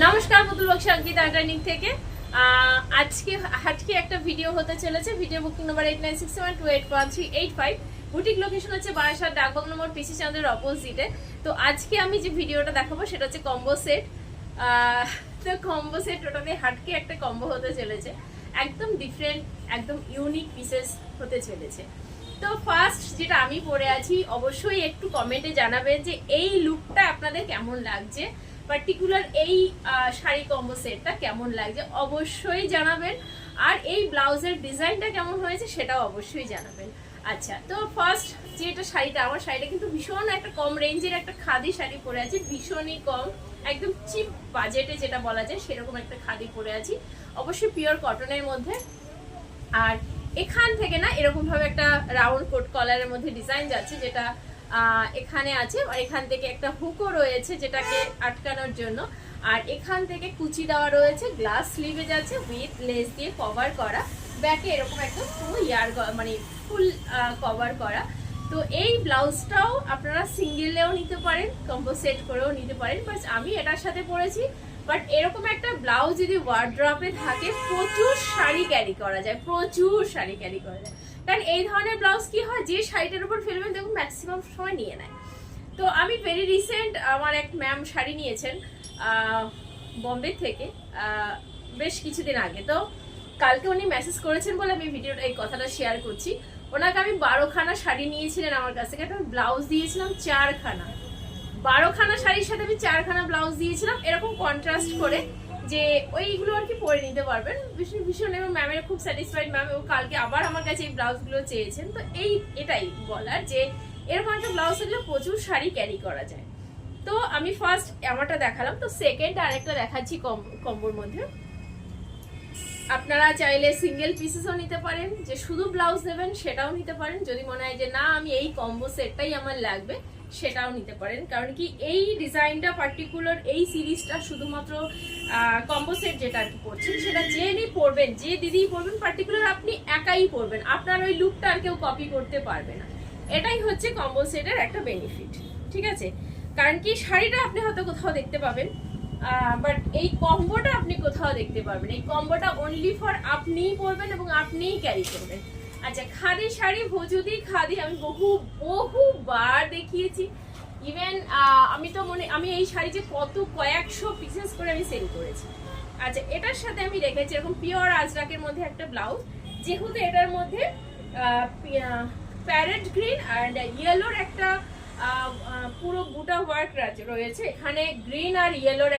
নমস্কার, পুতুল বক্স অঙ্কিতা আর্টানিক থেকে আজকে একটা ভিডিও হতে চলেছে। Video booking number 8961281385। Boutique location হচ্ছে বারাসাত ডাকবাং নম্বর পিসি চাঁদের অপোজিটে। তো আজকে আমি যে ভিডিওটা দেখাবো সেটা হচ্ছে কম্বো সেট। তো কম্বো সেট টোটালি হাটকে একটা কম্বো হতে চলেছে, একদম ডিফারেন্ট, একদম ইউনিক পিসেস হতে চলেছে। তো ফার্স্ট যেটা আমি পরে আছি, অবশ্যই একটু কমেন্টে জানাবেন যে এই লুকটা আপনাদের কেমন লাগছে, পার্টিকুলার এই শাড়ি কম্বো সেটটা কেমন লাগছে অবশ্যই জানাবেন। আর এই ব্লাউজের ডিজাইনটা কেমন হয়েছে সেটাও অবশ্যই জানাবেন। আচ্ছা, তো ফার্স্ট যেটা শাড়িটা, আমার শাড়িটা কিন্তু ভীষণ একটা কম রেঞ্জের একটা খাদি শাড়ি পরে আছি, ভীষণই কম, একদম চিপ বাজেটে যেটা বলা যায় সেরকম একটা খাদি পরে আছি, অবশ্যই পিওর কটনের মধ্যে। আর এখান থেকে না এরকম ভাবে একটা রাউন্ড কোট কলারের মধ্যে ডিজাইন যাচ্ছে, যেটা এখানে আছে। আর এখান থেকে একটা হুকও রয়েছে যেটাকে আটকানোর জন্য। আর এখান থেকে কুচি দেওয়া রয়েছে, গ্লাস স্লিভে যাচ্ছে, উইথ লেস দিয়ে কভার করা, ব্যাকে এরকম একটা পুরো মানে ফুল কভার করা। তো এই ব্লাউজটাও আপনারা সিঙ্গেলেও নিতে পারেন, কম্বো সেট করেও নিতে পারেন, বাট আমি এটার সাথে পরেছি। বাট এরকম একটা ব্লাউজ যদি ওয়ার্ড্রপে থাকে, প্রচুর শাড়ি ক্যারি করা যায়, প্রচুর শাড়ি ক্যারি করা যায়। কারণ এই ধরনের ব্লাউজ কি হয়, যে শাড়িটার উপর ফেলবেন দেখুন ম্যাক্সিমাম সময় নিয়ে নেয়। তো আমি ভেরি রিসেন্ট আমার এক ম্যাম শাড়ি নিয়েছেন বম্বে থেকে, বেশ কিছুদিন আগে। তো কালকে উনি মেসেজ করেছেন বলে আমি ভিডিওটা এই কথাটা শেয়ার করছি। ওনাকে আমি 12খানা শাড়ি নিয়েছিলেন আমার কাছ থেকে, একটা ব্লাউজ দিয়েছিলাম 4খানা। 12খানা শাড়ির সাথে আমি 4খানা ব্লাউজ দিয়েছিলাম, এরকম কন্ট্রাস্ট করে, যে ওইগুলো আর কি পরে নিতে পারবেন ভীষণ ভীষণ। এবং ম্যামের খুব স্যাটিসফাইড ম্যাম, এবং কালকে আবার আমার কাছে এই ব্লাউজগুলো চেয়েছেন। তো এটাই বলার যে এরকম একটা ব্লাউজ থাকলে প্রচুর শাড়ি ক্যারি করা যায়। তো আমি ফার্স্ট আমারটা দেখালাম, তো সেকেন্ড আরেকটা দেখাচ্ছি কম্বোর মধ্যে। আপনারা চাইলে সিঙ্গেল পিসেসও নিতে পারেন, যে শুধু ব্লাউজ নেবেন সেটাও নিতে পারেন। যদি মনে হয় যে না আমি এই কম্বো সেটটাই আমার লাগবে, সেটাও নিতে পারেন। কারণ কি এই ডিজাইনটা পার্টিকুলার, এই সিরিজটা শুধুমাত্র কম্বো সেট যেটা আর কি পরছেন সেটা যে পরবেন, যে দিদি পরবেন, পার্টিকুলার আপনি একাই পরবেন, আপনার ওই লুকটা আর কেউ কপি করতে পারবে না। এটাই হচ্ছে কম্বো সেটের একটা বেনিফিট, ঠিক আছে? কারণ কি শাড়িটা আপনি হয়তো কোথাও দেখতে পাবেন, বাট এই কম্বোটা আপনি কোথাও দেখতে পারবেন। এই কম্বোটা অনলি ফর আপনিই পরবেন এবং আপনিই ক্যারি করবেন। আচ্ছা, খাদি শাড়ি, ভজুদি খাদি আমি বহুবার দেখিয়েছি। ইভেন আমি এই শাড়ি যে কয়েকশো পিসেস করে আমি সেল করেছি। আচ্ছা, এটার সাথে আমি রেখেছি এরকম পিওর আজরাকের মধ্যে একটা ব্লাউজ, যেহেতু এটার মধ্যে প্যারেট গ্রিন আর ইয়েলোর একটা পুরো বুটা ওয়ার্ক রয়েছে, এখানে গ্রিন আর ইয়েলোর